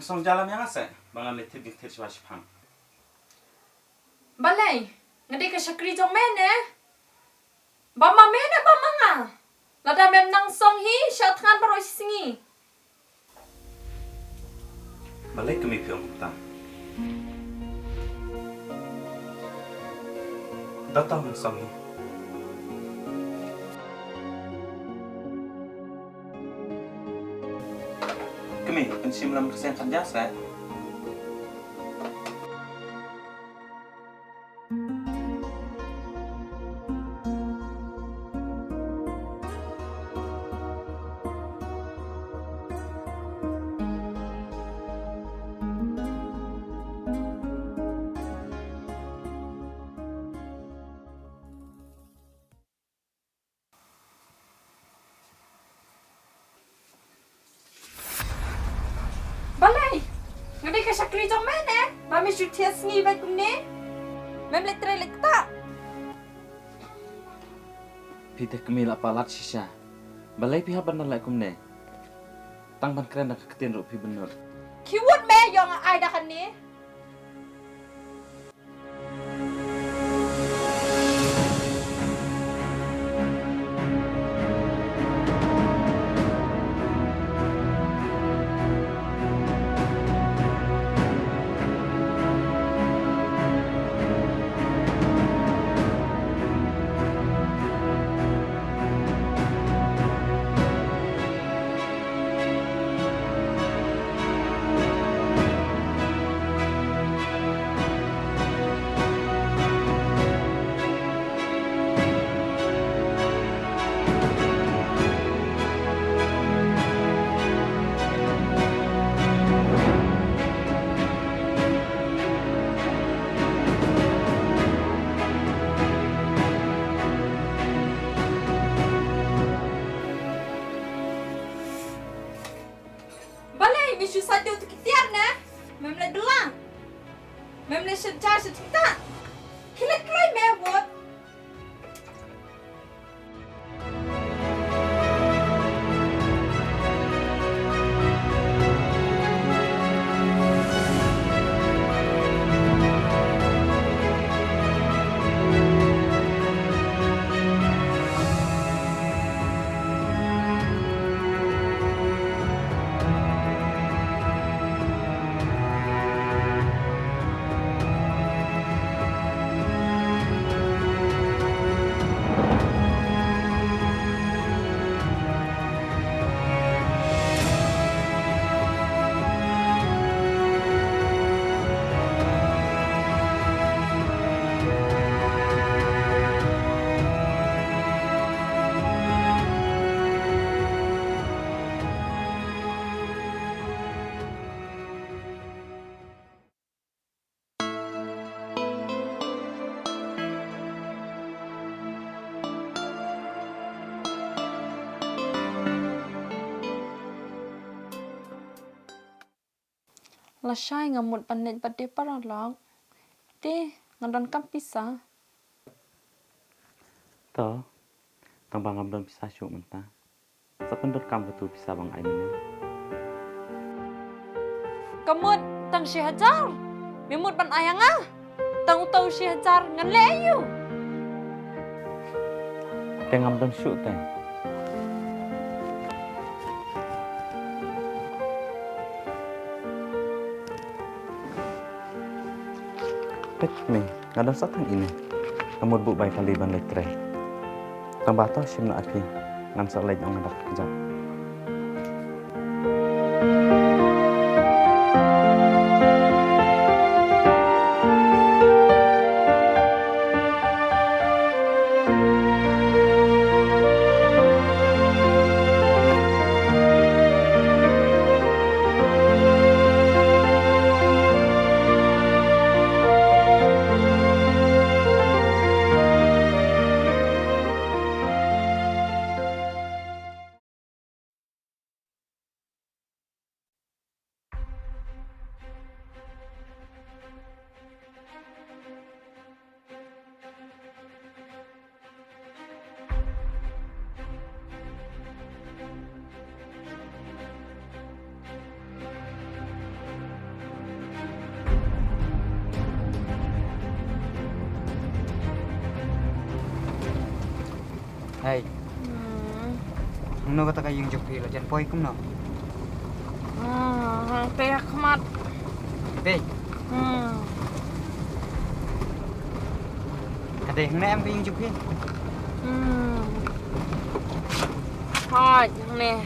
song jalan yang asa, bang ambil tir siapa pam. Balai, ngadi ka syakri jong mene. Bama mene bama nga. Lada mem nang song hi syatkan paroi singi. Balai kami pion kita. Datang song hi. Kami pensim lam kesen kerja saya. Balai, ngadi ka syakri jong mene. Mami syutia singi bai kumne. Mem letre lekta. Pite kami la palat sisa. Balai pihak benar lah kumne. Tang ban keren nak ketin rupi benar. Kiwut me yong ai da kan ni. Balai bisu sadu tu kitiar na. Mem le belang. Mem le sejar setinta. Kilek klai me wot. La syai ngamut panet pade paralog. Te ngadon kam pisah. Toh, tang bang ambil pisah syuk mentah. Sependut kam betul pisah bang ai menen. Kamut tang syihajar. Mimut pan ayang ah. Tang utau syihajar ngan le ayu. Teng ambil syuk teh. Pet me, ngadon satang ini. Kamu bu baik kali ban letre. Tang bato sim na aki. Ngan sa lej ong ngadak kerja. Hey, no kata kayong jupri la jan poi kum no. Kayak kemat. Hey, kata hne em kayong jupri. Hot nè.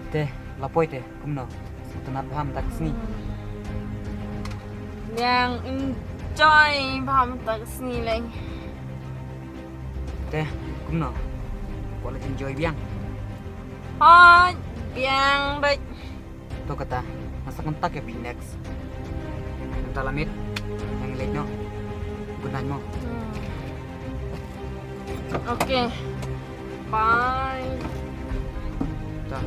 Teh, lapoi teh kum no. Tunat paham tak sini. Yang enjoy paham tak sini lagi. Teh, kum no. Boleh enjoy biang. Hot biang baik. To kata masa kontak ya Phoenix. Entah lamit yang late no. Gunanya mo. Okay. Bye. Dah.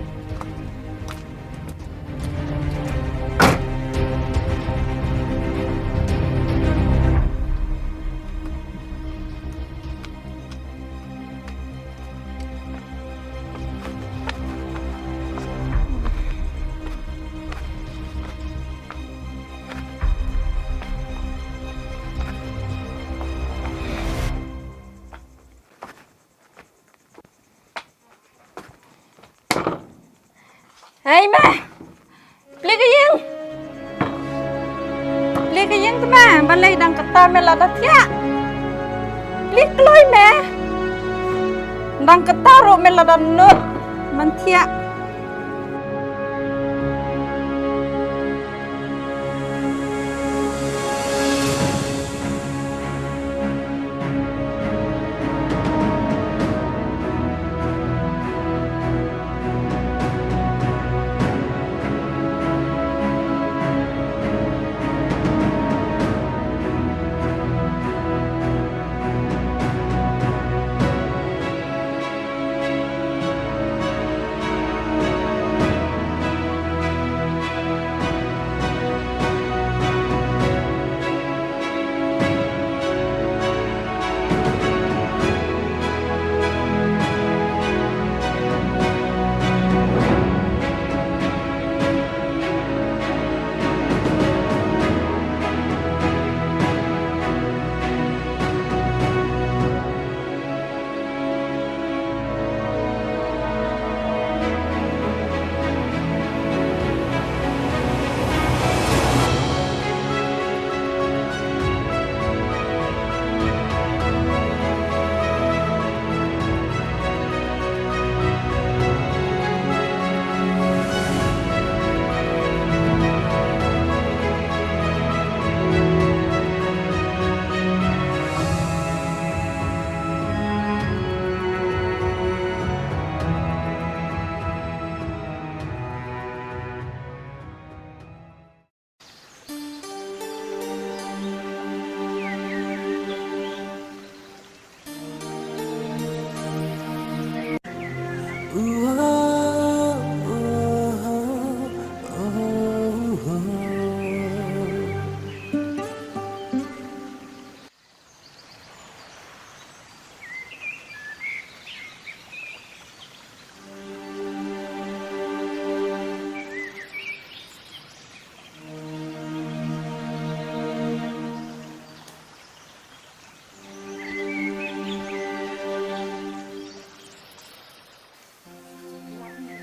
Hey ma. Beli cái gì? Beli cái gì tu ma? Balai dang kata mela dah tiak. Beli keloi ma. Dang kata ro mela dah nut. Man tiak.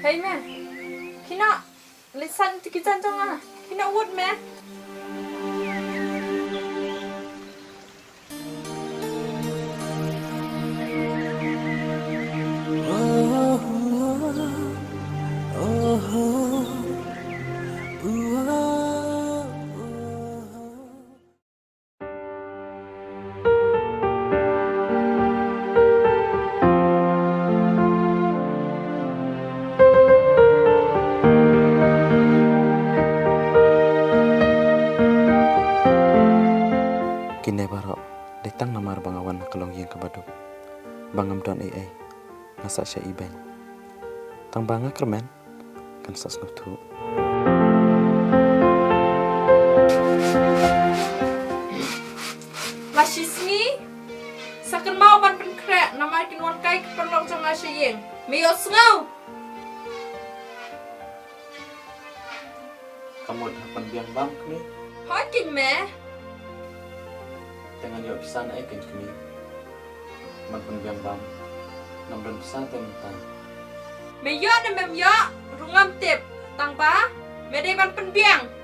Hey ma. Kina lisan tikitan jangan. Kina wood ma. Kine barok detang namar bangawan kalong yang kabaduk. Bangam don ai ngasa sya ibeng. Tang banga kermen kan sas ngutu. Masismi. Sakan mau ban penkrek nama kin wan kai keperlong sama syeng. Miyos ngau. Kamu dapat biang bang ni. Hakin me. Jangan yuk bisa naik ke kini. Manpun biang bam. Namdan bisa tementang. Mẹ yo nè mẹ yo, rung ngâm tiệp, tăng bá, mẹ đây ban phân biang.